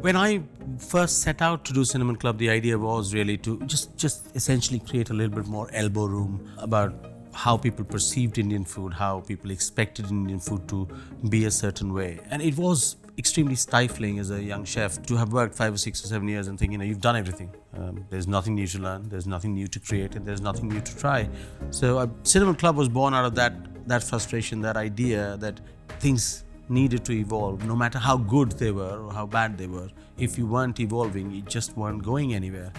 When I first set out to do Cinnamon Club, the idea was really to just essentially create a little bit more elbow room about how people perceived Indian food, how people expected Indian food to be a certain way. And it was extremely stifling as a young chef to have worked 5 or 6 or 7 years and think, you've done everything. There's nothing new to learn, there's nothing new to create, and there's nothing new to try. So Cinnamon Club was born out of that frustration, that idea that things needed to evolve, no matter how good they were or how bad they were. If you weren't evolving, you just weren't going anywhere,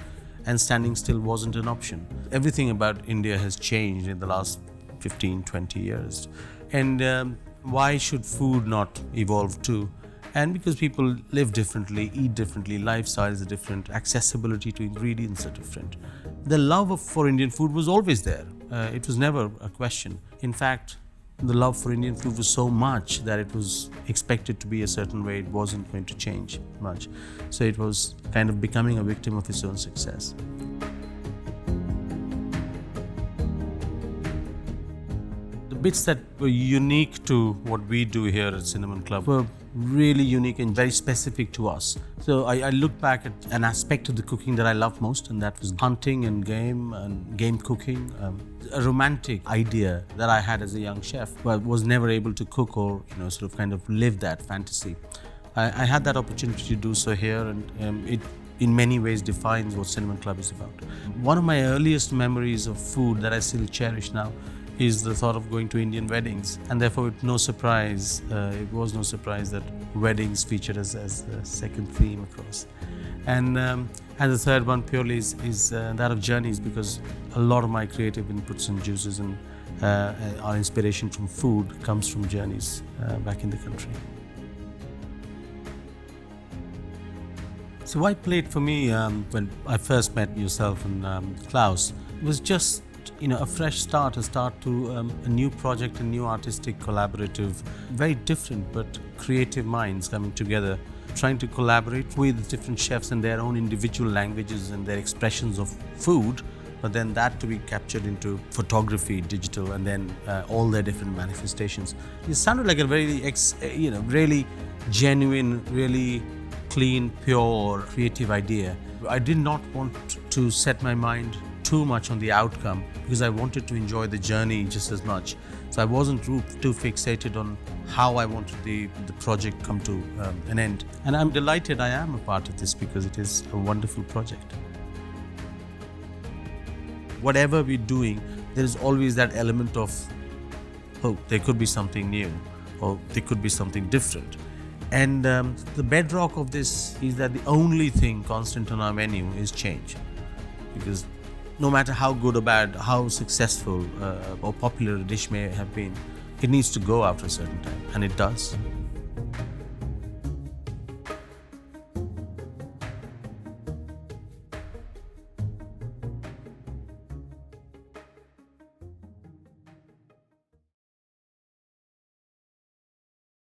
and standing still wasn't an option. Everything about India has changed in the last 15, 20 years. And why should food not evolve too? And because people live differently, eat differently, lifestyles are different, accessibility to ingredients are different. The love for Indian food was always there. It was never a question. In fact, the love for Indian food was so much that it was expected to be a certain way. It wasn't going to change much. So it was kind of becoming a victim of its own success. The bits that were unique to what we do here at Cinnamon Club were really unique and very specific to us. So I look back at an aspect of the cooking that I loved most, and that was hunting and game cooking. A romantic idea that I had as a young chef, but was never able to cook or sort of kind of live that fantasy. I had that opportunity to do so here, and it in many ways defines what Cinnamon Club is about. One of my earliest memories of food that I still cherish now is the thought of going to Indian weddings, and therefore it was no surprise that weddings featured as the second theme across. And the third one purely is that of journeys, because a lot of my creative inputs and juices and our inspiration from food comes from journeys back in the country. So why plate for me, when I first met yourself and Klaus, was just a fresh start, a start to a new project, a new artistic, collaborative, very different but creative minds coming together, trying to collaborate with different chefs and their own individual languages and their expressions of food, but then that to be captured into photography, digital, and then all their different manifestations. It sounded like a very, really genuine, really clean, pure, creative idea. I did not want to set my mind too much on the outcome, because I wanted to enjoy the journey just as much. So I wasn't too fixated on how I wanted the project come to an end. And I'm delighted I am a part of this, because it is a wonderful project. Whatever we're doing, there is always that element of, there could be something new, or there could be something different. And the bedrock of this is that the only thing constant on our menu is change. Because no matter how good or bad, how successful or popular a dish may have been, it needs to go after a certain time, and it does.